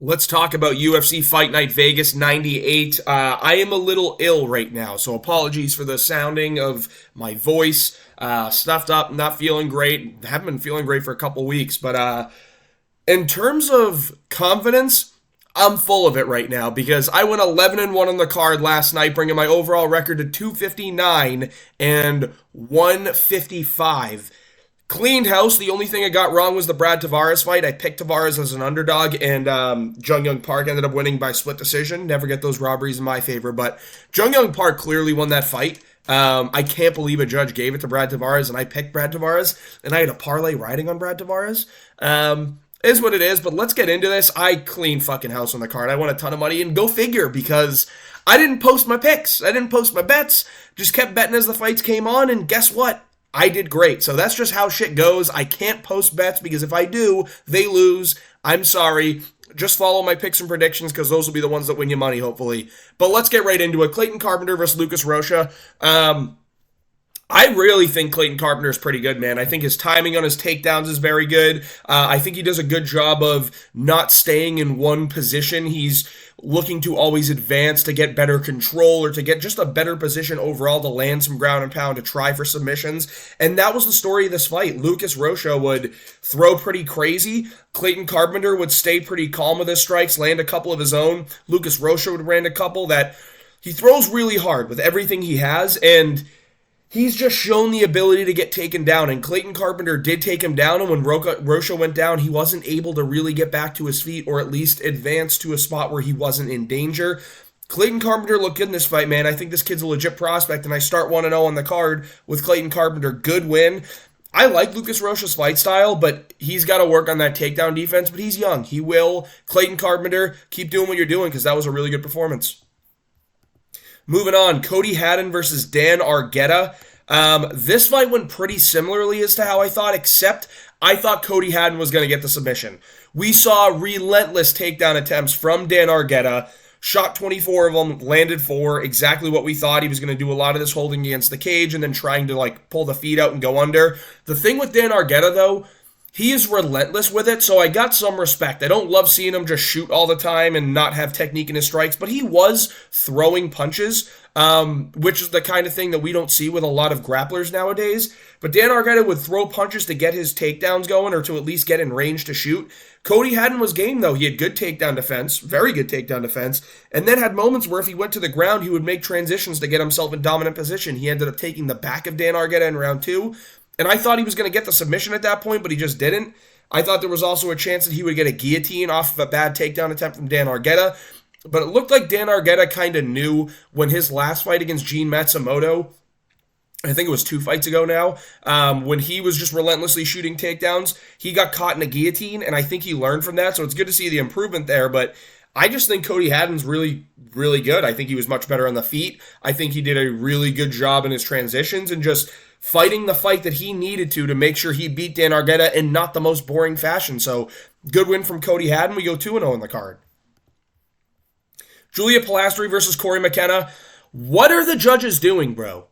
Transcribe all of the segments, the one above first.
Let's talk about UFC Fight Night Vegas 98. I am a little ill right now, so apologies for the sounding of my voice. Stuffed up, not feeling great. Haven't been feeling great for a couple weeks, but in terms of confidence, I'm full of it right now because I went 11-1 on the card last night, bringing my overall record to 259 and 155. Cleaned house. The only thing I got wrong was the Brad Tavares fight. I picked Tavares as an underdog, and Jung Young Park ended up winning by split decision. Never get those robberies in my favor, but Jung Young Park clearly won that fight. I can't believe a judge gave it to Brad Tavares, and I picked Brad Tavares, and I had a parlay riding on Brad Tavares. Is what it is, but let's get into this. I cleaned fucking house on the card. I won a ton of money, and go figure, because I didn't post my picks. I didn't post my bets. Just kept betting as the fights came on, and guess what? I did great. So that's just how shit goes. I can't post bets because if I do, they lose. I'm sorry. Just follow my picks and predictions because those will be the ones that win you money, hopefully. But let's get right into it. Clayton Carpenter versus Lucas Rocha. I really think Clayton Carpenter is pretty good, man. I think his timing on his takedowns is very good. I think he does a good job of not staying in one position. He's looking to always advance to get better control or to get just a better position overall to land some ground and pound, to try for submissions. And that was the story of this fight. Lucas Rocha would throw pretty crazy. Clayton Carpenter would stay pretty calm with his strikes, land a couple of his own. Lucas Rocha would land a couple that he throws really hard with everything he has, and he's just shown the ability to get taken down, and Clayton Carpenter did take him down, and when Rocha went down, he wasn't able to really get back to his feet or at least advance to a spot where he wasn't in danger. Clayton Carpenter looked good in this fight, man. I think this kid's a legit prospect, and I start 1-0 on the card with Clayton Carpenter. Good win. I like Lucas Rocha's fight style, but he's got to work on that takedown defense, but he's young. He will. Clayton Carpenter, keep doing what you're doing because that was a really good performance. Moving on, Cody Haddon versus Dan Argueta. This fight went pretty similarly as to how I thought, except I thought Cody Haddon was going to get the submission. We saw relentless takedown attempts from Dan Argueta. Shot 24 of them, landed 4, exactly what we thought. He was going to do a lot of this holding against the cage and then trying to pull the feet out and go under. The thing with Dan Argueta, though, he is relentless with it, so I got some respect. I don't love seeing him just shoot all the time and not have technique in his strikes, but he was throwing punches, which is the kind of thing that we don't see with a lot of grapplers nowadays. But Dan Argueta would throw punches to get his takedowns going or to at least get in range to shoot. Cody Haddon was game, though. He had good takedown defense, very good takedown defense, and then had moments where if he went to the ground, he would make transitions to get himself in dominant position. He ended up taking the back of Dan Argueta in round 2. And I thought he was going to get the submission at that point, but he just didn't. I thought there was also a chance that he would get a guillotine off of a bad takedown attempt from Dan Argueta. But it looked like Dan Argueta kind of knew when his last fight against Gene Matsumoto, I think it was 2 fights ago now, when he was just relentlessly shooting takedowns, he got caught in a guillotine, and I think he learned from that. So it's good to see the improvement there, but I just think Cody Haddon's really, really good. I think he was much better on the feet. I think he did a really good job in his transitions and just fighting the fight that he needed to make sure he beat Dan Argueta in not the most boring fashion. So, good win from Cody Haddon. We go 2-0 on the card. Julia Pilastri versus Corey McKenna. What are the judges doing, bro?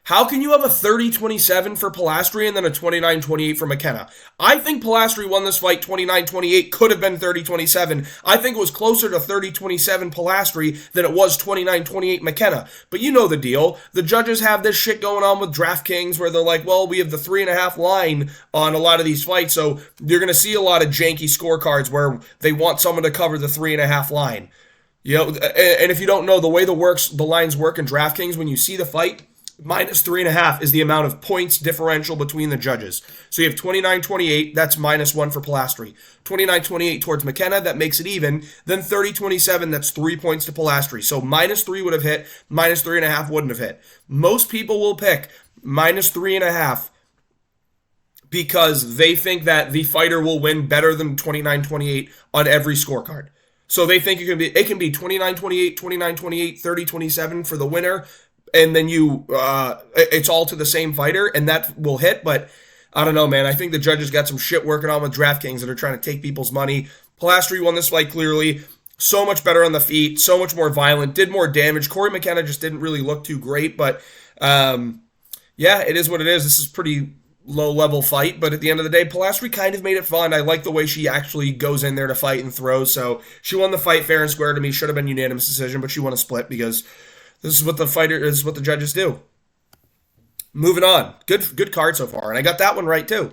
How can you have a 30-27 for Pilastri and then a 29-28 for McKenna? I think Pilastri won this fight 29-28, could have been 30-27. I think it was closer to 30-27 Pilastri than it was 29-28 McKenna. But you know the deal. The judges have this shit going on with DraftKings where they're like, well, we have the 3.5 line on a lot of these fights, so you're going to see a lot of janky scorecards where they want someone to cover the 3.5 line. You know, and if you don't know, the way the lines work in DraftKings, when you see the fight, minus 3.5 is the amount of points differential between the judges. So you have 29-28, that's -1 for Pilastri. 29-28 towards McKenna, that makes it even. Then 30-27, that's 3 points to Pilastri. So -3 would have hit, -3.5 wouldn't have hit. Most people will pick -3.5 because they think that the fighter will win better than 29-28 on every scorecard. So they think it can be 29-28, 29-28, 30-27 for the winner, and then it's all to the same fighter, and that will hit. But I don't know, man. I think the judges got some shit working on with DraftKings that are trying to take people's money. Pilastri won this fight clearly. So much better on the feet, so much more violent, did more damage. Corey McKenna just didn't really look too great, but yeah, it is what it is. This is pretty low-level fight, but at the end of the day, Pilastre kind of made it fun. I like the way she actually goes in there to fight and throw, so she won the fight fair and square to me. Should have been unanimous decision, but she won a split because this is what the judges do. Moving on. Good card so far, and I got that one right too.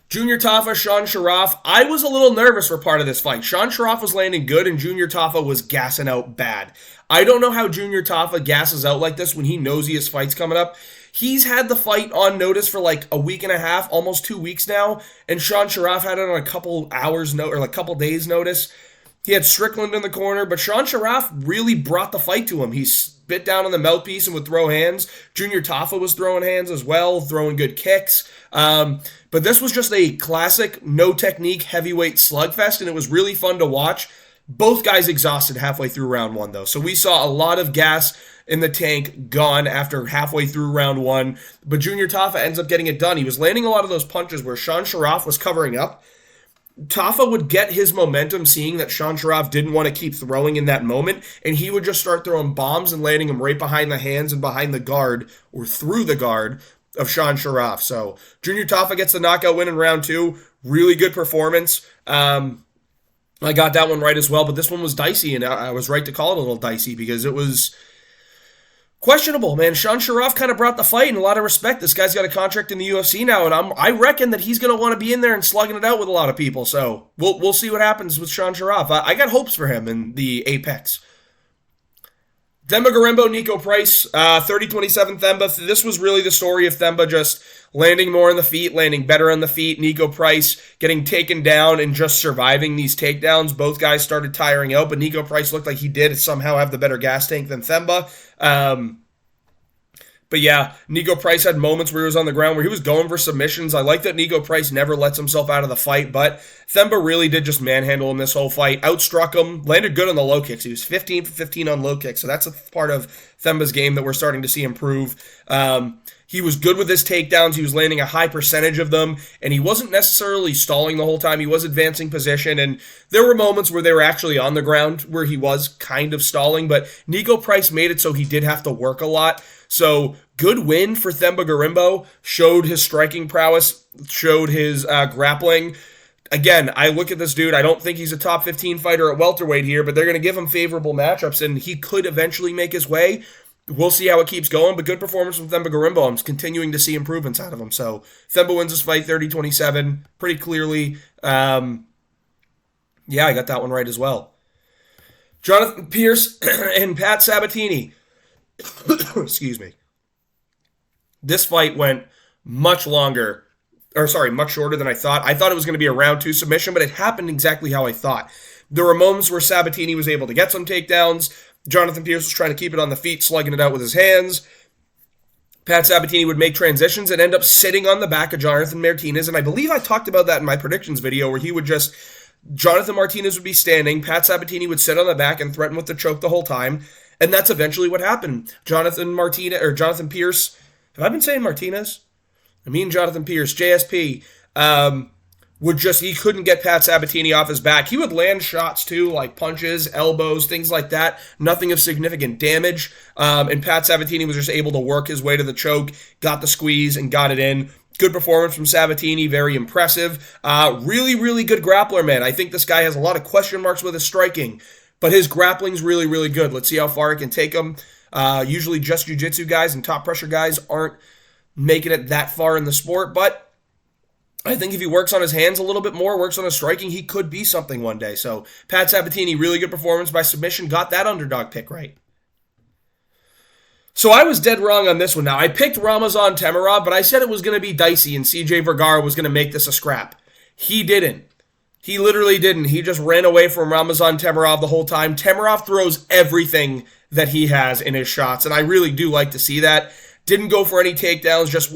Junior Tafa, Sean Sharaf. I was a little nervous for part of this fight. Sean Sharaf was landing good, and Junior Tafa was gassing out bad. I don't know how Junior Tafa gasses out like this when he knows he has fights coming up. He's had the fight on notice for like a week and a half, almost 2 weeks now, and Sean Sharaf had it on a couple hours or like a couple days notice. He had Strickland in the corner, but Sean Sharaf really brought the fight to him. He spit down on the mouthpiece and would throw hands. Junior Tafa was throwing hands as well, throwing good kicks. But this was just a classic, no-technique, heavyweight slugfest, and it was really fun to watch. Both guys exhausted halfway through round one, though. So we saw a lot of gas in the tank gone after halfway through round one. But Junior Tafa ends up getting it done. He was landing a lot of those punches where Sean Sharaf was covering up. Tafa would get his momentum seeing that Sean Sharaf didn't want to keep throwing in that moment, and he would just start throwing bombs and landing them right behind the hands and behind the guard, or through the guard, of Sean Sharaf. So Junior Tafa gets the knockout win in round two. Really good performance. I got that one right as well, but this one was dicey, and I was right to call it a little dicey because it was questionable, man. Sean Sharaf kind of brought the fight, and a lot of respect. This guy's got a contract in the UFC now, and I reckon that he's going to want to be in there and slugging it out with a lot of people. So we'll see what happens with Sean Sharaf. I got hopes for him in the Apex. Themba Gorimbo, Nico Price, 30-27 Themba. This was really the story of Themba just landing more on the feet, landing better on the feet. Nico Price getting taken down and just surviving these takedowns. Both guys started tiring out, but Nico Price looked like he did somehow have the better gas tank than Themba. But yeah, Nico Price had moments where he was on the ground where he was going for submissions. I like that Nico Price never lets himself out of the fight, but Themba really did just manhandle him this whole fight. Outstruck him, landed good on the low kicks. He was 15 for 15 on low kicks, so that's a part of Themba's game that we're starting to see improve. He was good with his takedowns. He was landing a high percentage of them, and he wasn't necessarily stalling the whole time. He was advancing position, and there were moments where they were actually on the ground where he was kind of stalling, but Nico Price made it so he did have to work a lot. So good win for Themba Gorimbo. Showed his striking prowess, showed his grappling. Again, I look at this dude. I don't think he's a top 15 fighter at welterweight here, but they're going to give him favorable matchups, and he could eventually make his way. We'll see how it keeps going, but good performance from Themba Gorimbo. I'm continuing to see improvements out of him. So Themba wins this fight 30-27 pretty clearly. Yeah, I got that one right as well. Jonathan Pierce and Pat Sabatini. Excuse me. This fight went much shorter than I thought. I thought it was going to be a round two submission, but it happened exactly how I thought. There were moments where Sabatini was able to get some takedowns. Jonathan Pierce was trying to keep it on the feet, slugging it out with his hands. Pat Sabatini would make transitions and end up sitting on the back of Jonathan Martinez, and I believe I talked about that in my predictions video where he would just... Jonathan Martinez would be standing, Pat Sabatini would sit on the back and threaten with the choke the whole time, and that's eventually what happened. Jonathan Pierce... Have I been saying Martinez? I mean Jonathan Pierce, JSP, he couldn't get Pat Sabatini off his back. He would land shots too, like punches, elbows, things like that. Nothing of significant damage. And Pat Sabatini was just able to work his way to the choke, got the squeeze, and got it in. Good performance from Sabatini, very impressive. Really, really good grappler, man. I think this guy has a lot of question marks with his striking, but his grappling's really, really good. Let's see how far it can take him. Usually just jiu-jitsu guys and top pressure guys aren't making it that far in the sport, but I think if he works on his hands a little bit more, works on his striking, he could be something one day. So Pat Sabatini, really good performance by submission, got that underdog pick right. So I was dead wrong on this one now. I picked Ramazan Temirov, but I said it was going to be dicey and CJ Vergara was going to make this a scrap. He didn't. He literally didn't. He just ran away from Ramazan Temirov the whole time. Temirov throws everything that he has in his shots, and I really do like to see that. Didn't go for any takedowns, just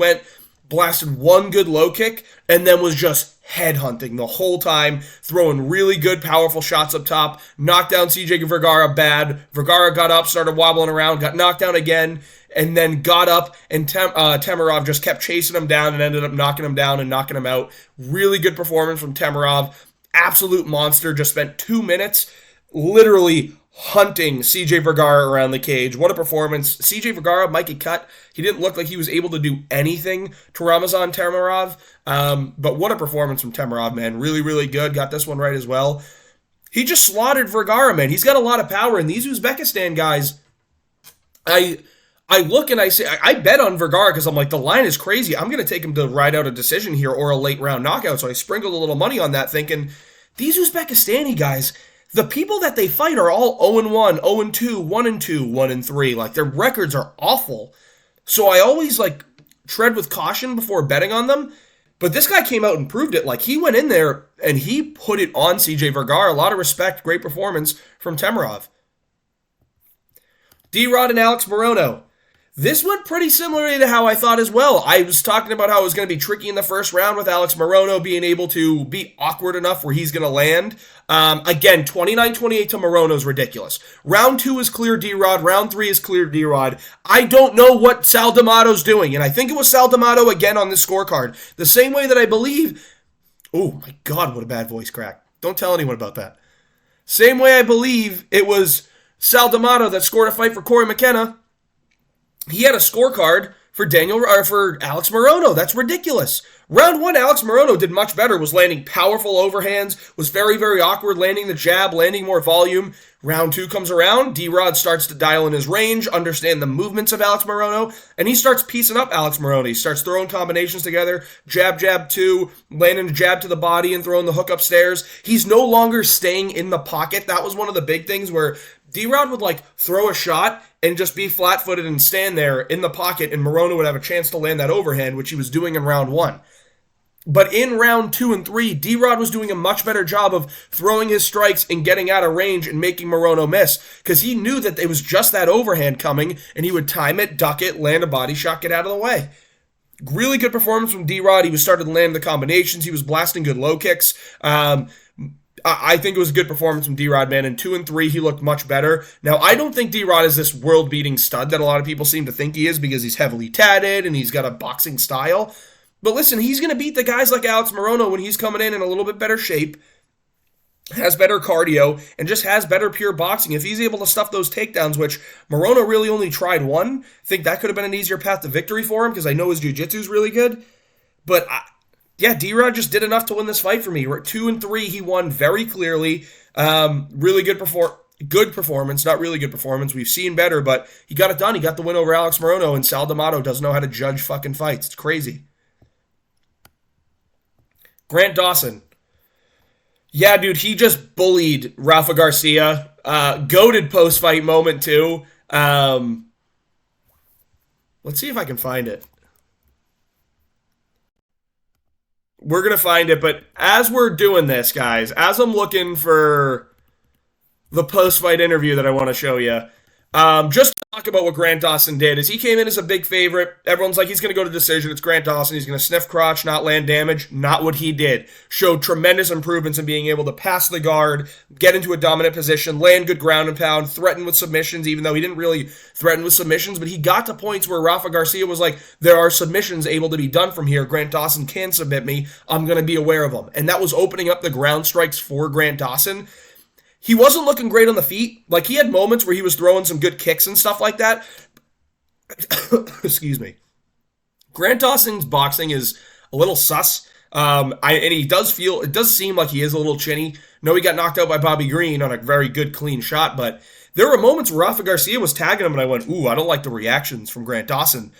blasted one good low kick, and then was just headhunting the whole time, throwing really good, powerful shots up top, knocked down CJ Vergara bad. Vergara got up, started wobbling around, got knocked down again, and then got up, and Temirov just kept chasing him down and ended up knocking him down and knocking him out. Really good performance from Temirov. Absolute monster. Just spent 2 minutes literally hunting CJ Vergara around the cage. What a performance. CJ Vergara might get cut. He didn't look like he was able to do anything to Ramazan Tamarov. But what a performance from Tamarov, man. Really, really good. Got this one right as well. He just slaughtered Vergara, man. He's got a lot of power. And these Uzbekistan guys, I look and I say, I bet on Vergara because I'm like, the line is crazy. I'm going to take him to ride out a decision here or a late round knockout. So I sprinkled a little money on that thinking, these Uzbekistani guys, the people that they fight are all 0-1, 0-2, 1-2, 1-3. Like, their records are awful. So I always, like, tread with caution before betting on them. But this guy came out and proved it. Like, he went in there and he put it on CJ Vergara. A lot of respect, great performance from Tamarov. D-Rod and Alex Morono. This went pretty similarly to how I thought as well. I was talking about how it was going to be tricky in the first round with Alex Morono being able to be awkward enough where he's going to land. Again, 29-28 to Morono is ridiculous. Round 2 is clear D-Rod. Round 3 is clear D-Rod. I don't know what Sal D'Amato's doing, and I think it was Sal D'Amato again on this scorecard. The same way that I believe... Oh my God, what a bad voice crack. Don't tell anyone about that. Same way I believe it was Sal D'Amato that scored a fight for Corey McKenna. He had a scorecard for Alex Morono. That's ridiculous. Round 1, Alex Morono did much better, was landing powerful overhands, was very, very awkward, landing the jab, landing more volume. Round 2 comes around, D-Rod starts to dial in his range, understand the movements of Alex Morono, and he starts piecing up Alex Morono. He starts throwing combinations together, jab, jab, 2, landing a jab to the body and throwing the hook upstairs. He's no longer staying in the pocket. That was one of the big things where D-Rod would like throw a shot and just be flat-footed and stand there in the pocket, and Morono would have a chance to land that overhand, which he was doing in round 1. But in round 2 and 3, D-Rod was doing a much better job of throwing his strikes and getting out of range and making Morono miss, because he knew that it was just that overhand coming, and he would time it, duck it, land a body shot, get out of the way. Really good performance from D-Rod. He was starting to land the combinations. He was blasting good low kicks. I think it was a good performance from D-Rod, man. In 2 and 3, he looked much better. Now, I don't think D-Rod is this world-beating stud that a lot of people seem to think he is because he's heavily tatted and he's got a boxing style. But listen, he's going to beat the guys like Alex Morono when he's coming in a little bit better shape, has better cardio, and just has better pure boxing. If he's able to stuff those takedowns, which Morono really only tried one, I think that could have been an easier path to victory for him because I know his jiu-jitsu is really good. But yeah, D-Rod just did enough to win this fight for me. 2 and 3, he won very clearly. Really good performance, not really good performance. We've seen better, but he got it done. He got the win over Alex Morono, and Sal D'Amato doesn't know how to judge fucking fights. It's crazy. Grant Dawson. Yeah, dude, he just bullied Rafa Garcia. Goated post-fight moment, too. Let's see if I can find it. We're going to find it, but as we're doing this, guys, as I'm looking for the post-fight interview that I want to show you, just to talk about what Grant Dawson did, is he came in as a big favorite. Everyone's like, he's going to go to decision. It's Grant Dawson. He's going to sniff crotch, not land damage. Not what he did. Showed tremendous improvements in being able to pass the guard, get into a dominant position, land good ground and pound, threaten with submissions, even though he didn't really threaten with submissions, but he got to points where Rafa Garcia was like, there are submissions able to be done from here. Grant Dawson can submit me. I'm going to be aware of them. And that was opening up the ground strikes for Grant Dawson. He wasn't looking great on the feet. Like, he had moments where he was throwing some good kicks and stuff like that. Excuse me. Grant Dawson's boxing is a little sus. And it does seem like he is a little chinny. No, he got knocked out by Bobby Green on a very good, clean shot, but there were moments where Rafa Garcia was tagging him, and I went, ooh, I don't like the reactions from Grant Dawson.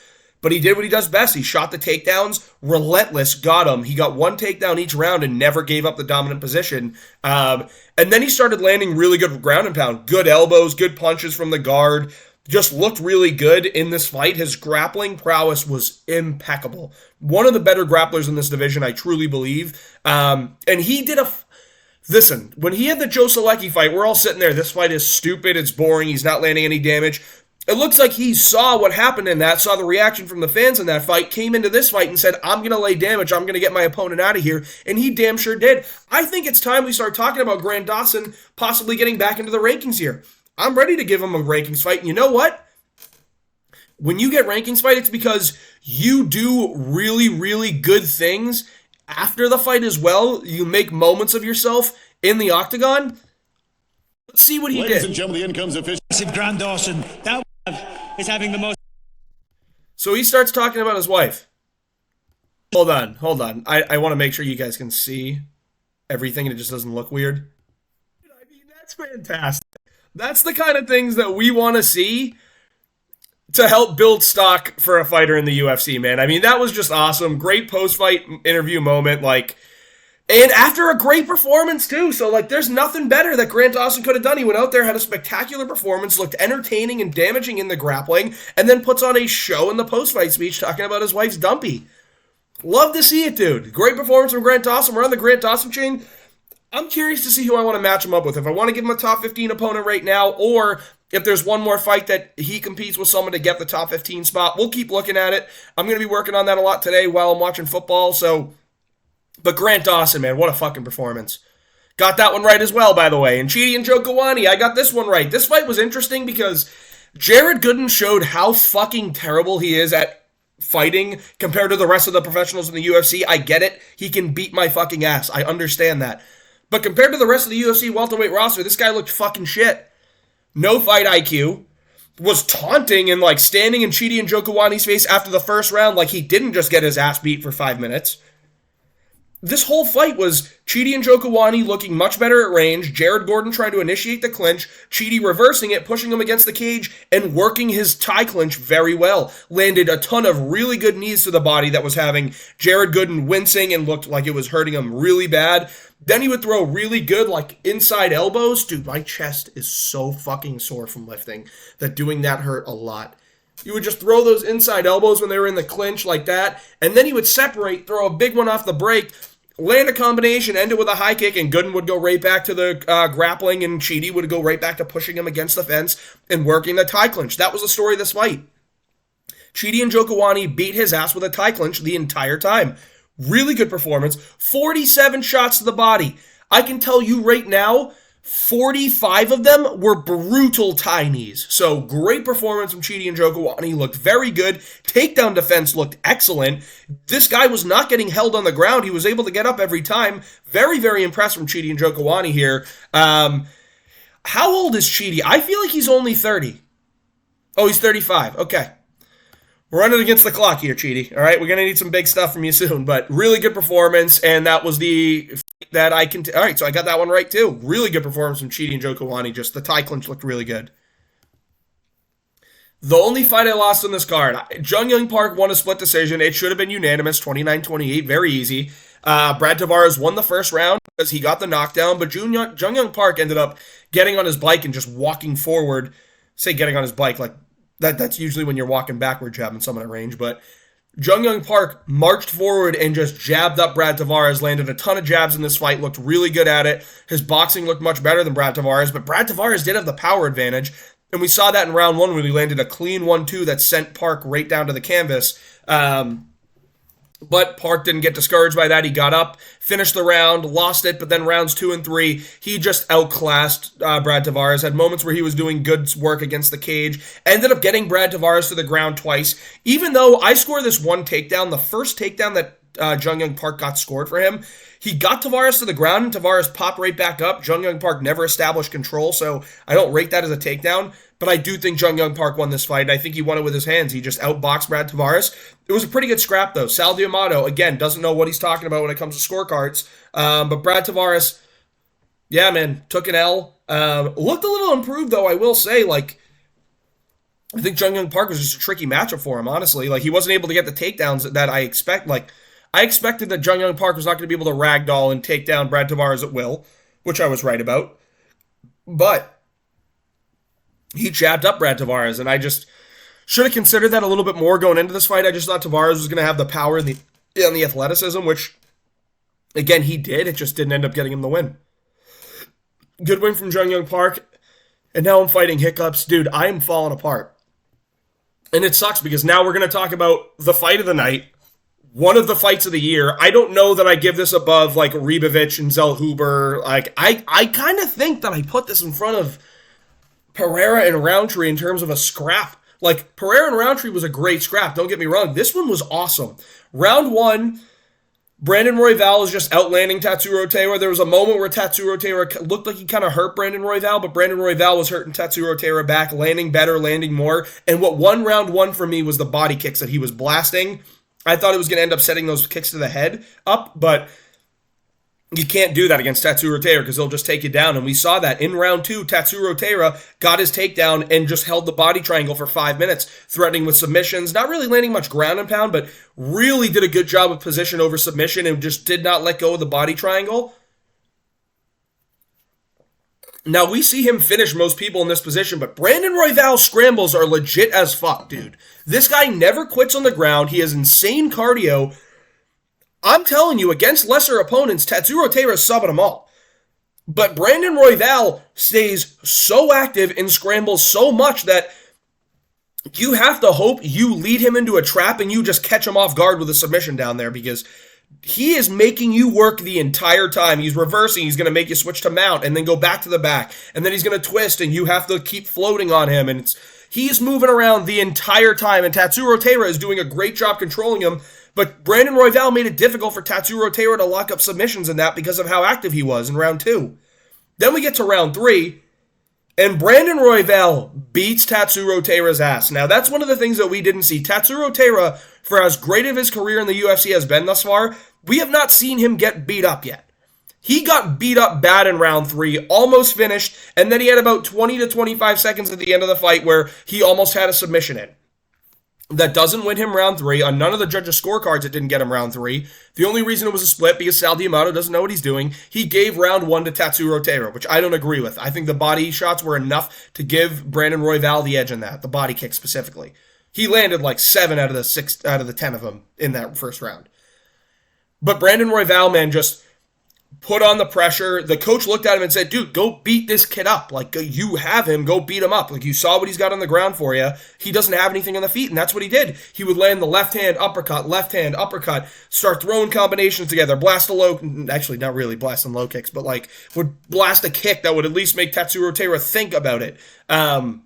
But he did what he does best. He shot the takedowns, relentless, got him. He got one takedown each round and never gave up the dominant position. And then he started landing really good ground and pound. Good elbows, good punches from the guard. Just looked really good in this fight. His grappling prowess was impeccable. One of the better grapplers in this division, I truly believe. And he did Listen, when he had the Joe Solecki fight, we're all sitting there. This fight is stupid. It's boring. He's not landing any damage. It looks like he saw what happened in that, saw the reaction from the fans in that fight, came into this fight and said, I'm going to lay damage, I'm going to get my opponent out of here, and he damn sure did. I think it's time we start talking about Grant Dawson possibly getting back into the rankings here. I'm ready to give him a rankings fight, and you know what? When you get rankings fight, it's because you do really, really good things after the fight as well. You make moments of yourself in the octagon. Let's see what he did. Ladies and gentlemen, in comes official. Grant Dawson, that is having the most. So he starts talking about his wife. Hold on. I want to make sure you guys can see everything and it just doesn't look weird. I mean, that's fantastic. That's the kind of things that we want to see to help build stock for a fighter in the UFC, man. I mean, that was just awesome. Great post-fight interview moment, and after a great performance, too. So, there's nothing better that Grant Dawson could have done. He went out there, had a spectacular performance, looked entertaining and damaging in the grappling, and then puts on a show in the post-fight speech talking about his wife's dumpy. Love to see it, dude. Great performance from Grant Dawson. We're on the Grant Dawson chain. I'm curious to see who I want to match him up with. If I want to give him a top 15 opponent right now, or if there's one more fight that he competes with someone to get the top 15 spot, we'll keep looking at it. I'm going to be working on that a lot today while I'm watching football. But Grant Dawson, man, what a fucking performance. Got that one right as well, by the way. And Chidi and Njokuani, I got this one right. This fight was interesting because Jared Gooden showed how fucking terrible he is at fighting compared to the rest of the professionals in the UFC. I get it. He can beat my fucking ass. I understand that. But compared to the rest of the UFC welterweight roster, this guy looked fucking shit. No fight IQ. Was taunting and standing in Chidi and Njokuani's face after the first round he didn't just get his ass beat for 5 minutes. This whole fight was Chidi and Njokuani looking much better at range, Jared Gordon trying to initiate the clinch, Chidi reversing it, pushing him against the cage, and working his tie clinch very well. Landed a ton of really good knees to the body that was having Jared Gooden wincing and looked like it was hurting him really bad. Then he would throw really good, inside elbows. Dude, my chest is so fucking sore from lifting that doing that hurt a lot. You would just throw those inside elbows when they were in the clinch like that, and then he would separate, throw a big one off the break, land a combination, end it with a high kick, and Gooden would go right back to the grappling, and Chidi would go right back to pushing him against the fence and working the tie clinch. That was the story of this fight. Chidi and Njokuani beat his ass with a tie clinch the entire time. Really good performance. 47 shots to the body. I can tell you right now, 45 of them were brutal tie knees. So great performance from Chidi and Njokuani. Looked very good. Takedown defense looked excellent. This guy was not getting held on the ground. He was able to get up every time. Very, very impressed from Chidi and Njokuani here. How old is Chidi? I feel like he's only 30. Oh, he's 35. Okay. We're running against the clock here, Chidi. All right, we're going to need some big stuff from you soon. But really good performance, and that was the that I can... All right, so I got that one right, too. Really good performance from Chidi and Njokuani. Just the tie clinch looked really good. The only fight I lost on this card, Jung Young Park won a split decision. It should have been unanimous, 29-28, very easy. Brad Tavares won the first round because he got the knockdown, but Jung Young Park ended up getting on his bike and just walking forward. Say getting on his bike, that's usually when you're walking backward jabbing someone at range, but Jung Young Park marched forward and just jabbed up Brad Tavares, landed a ton of jabs in this fight, looked really good at it. His boxing looked much better than Brad Tavares, but Brad Tavares did have the power advantage, and we saw that in round one when he landed a clean 1-2 that sent Park right down to the canvas. But Park didn't get discouraged by that. He got up, finished the round, lost it, but then rounds 2 and 3, he just outclassed Brad Tavares. Had moments where he was doing good work against the cage. Ended up getting Brad Tavares to the ground twice. Even though I scored this one takedown, the first takedown that Jung Young Park got scored for him, he got Tavares to the ground, and Tavares popped right back up. Jung Young Park never established control, so I don't rate that as a takedown. But I do think Jung Young Park won this fight. I think he won it with his hands. He just outboxed Brad Tavares. It was a pretty good scrap, though. Sal D'Amato, again, doesn't know what he's talking about when it comes to scorecards. But Brad Tavares, yeah, man, took an L. Looked a little improved, though, I will say. I think Jung Young Park was just a tricky matchup for him, honestly. He wasn't able to get the takedowns that I expect. I expected that Jung Young Park was not going to be able to ragdoll and take down Brad Tavares at will, which I was right about. But he jabbed up Brad Tavares, and I just should have considered that a little bit more going into this fight. I just thought Tavares was going to have the power and the athleticism, which, again, he did. It just didn't end up getting him the win. Good win from Jung Young Park, and now I'm fighting hiccups. Dude, I am falling apart. And it sucks because now we're going to talk about the fight of the night, one of the fights of the year. I don't know that I give this above, Ribovich and Zellhuber. I kind of think that I put this in front of Pereira and Roundtree in terms of a scrap. Pereira and Roundtree was a great scrap, don't get me wrong. This one was awesome. Round one, Brandon Royval is just outlanding Tatsuro Taira. There was a moment where Tatsuro Taira looked like he kind of hurt Brandon Royval, but Brandon Royval was hurting Tatsuro Taira back, landing better, landing more. And what won round one for me was the body kicks that he was blasting. I thought it was going to end up setting those kicks to the head up, but you can't do that against Tatsuro Taira because he'll just take you down. And we saw that in round two. Tatsuro Taira got his takedown and just held the body triangle for 5 minutes, threatening with submissions, not really landing much ground and pound, but really did a good job of position over submission and just did not let go of the body triangle. Now, we see him finish most people in this position, but Brandon Royval's scrambles are legit as fuck, dude. This guy never quits on the ground. He has insane cardio. I'm telling you, against lesser opponents, Tatsuro Taira is subbing them all. But Brandon Royval stays so active and scrambles so much that you have to hope you lead him into a trap and you just catch him off guard with a submission down there because he is making you work the entire time. He's reversing. He's going to make you switch to mount and then go back to the back. And then he's going to twist and you have to keep floating on him. And he's moving around the entire time. And Tatsuro Taira is doing a great job controlling him. But Brandon Royval made it difficult for Tatsuro Taira to lock up submissions in that because of how active he was in round two. Then we get to round three, and Brandon Royval beats Tatsuro Taira's ass. Now, that's one of the things that we didn't see. Tatsuro Taira, for as great of his career in the UFC has been thus far, we have not seen him get beat up yet. He got beat up bad in round three, almost finished, and then he had about 20 to 25 seconds at the end of the fight where he almost had a submission in. That doesn't win him round three. On none of the judges' scorecards, it didn't get him round three. The only reason it was a split because Sal D'Amato doesn't know what he's doing. He gave round one to Tatsuro Taira, which I don't agree with. I think the body shots were enough to give Brandon Royval the edge in that, the body kick specifically. He landed like 7 out of the 10 of them in that first round. But Brandon Royval, man, just put on the pressure. The coach looked at him and said, dude, go beat this kid up. Like, you have him, go beat him up. Like, you saw what he's got on the ground for you. He doesn't have anything on the feet, and that's what he did. He would land the left hand, uppercut, start throwing combinations together, blast a low, actually not really blasting low kicks, but like, would blast a kick that would at least make Tatsuro Taira think about it. And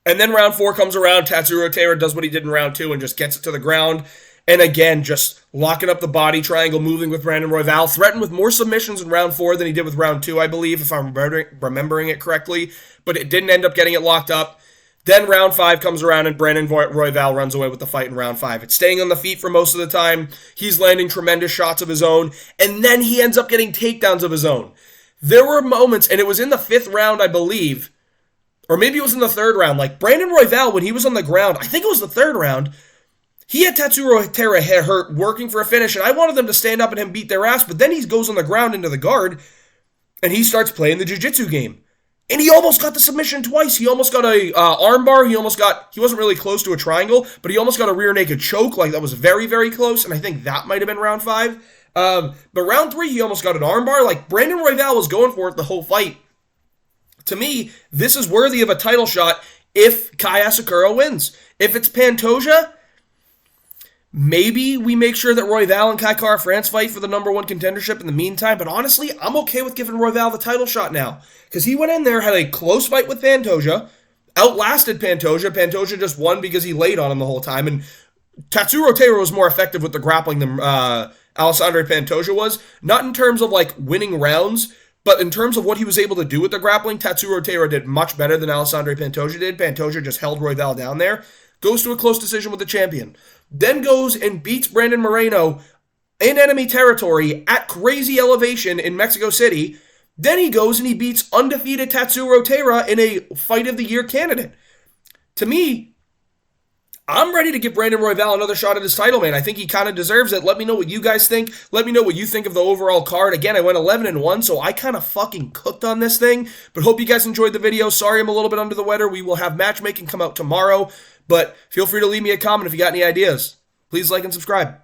then round four comes around, Tatsuro Taira does what he did in round two and just gets it to the ground. And again, just locking up the body triangle, moving with Brandon Royval, threatened with more submissions in round four than he did with round two, I believe, if I'm remembering it correctly. But it didn't end up getting it locked up. Then round five comes around and Brandon Royval runs away with the fight in round five. It's staying on the feet for most of the time. He's landing tremendous shots of his own. And then he ends up getting takedowns of his own. There were moments, and it was in the fifth round, I believe, or maybe it was in the third round. Like Brandon Royval, when he was on the ground, I think it was the third round, he had Tatsuro Taira hurt, working for a finish, and I wanted them to stand up and him beat their ass, but then he goes on the ground into the guard, and he starts playing the jiu-jitsu game. And he almost got the submission twice. He almost got a armbar. He wasn't really close to a triangle, but he almost got a rear naked choke. Like, that was very, very close, and I think that might have been round five. But round three, he almost got an armbar. Like, Brandon Royval was going for it the whole fight. To me, this is worthy of a title shot if Kai Asakura wins. If it's Pantoja, maybe we make sure that Royval and Kai Kara France fight for the number one contendership in the meantime, but honestly, I'm okay with giving Royval the title shot now, because he went in there, had a close fight with Pantoja, outlasted Pantoja. Pantoja just won because he laid on him the whole time, and Tatsuro Taira was more effective with the grappling than Alessandro Pantoja was, not in terms of like winning rounds, but in terms of what he was able to do with the grappling. Tatsuro Taira did much better than Alessandro Pantoja did. Pantoja just held Royval down there, goes to a close decision with the champion. Then goes and beats Brandon Moreno in enemy territory at crazy elevation in Mexico City. Then he goes and he beats undefeated Tatsuro Taira in a Fight of the Year candidate. To me, I'm ready to give Brandon Royval another shot at his title, man. I think he kind of deserves it. Let me know what you guys think. Let me know what you think of the overall card. Again, I went 11-1, so I kind of fucking cooked on this thing. But hope you guys enjoyed the video. Sorry I'm a little bit under the weather. We will have matchmaking come out tomorrow. But feel free to leave me a comment if you got any ideas. Please like and subscribe.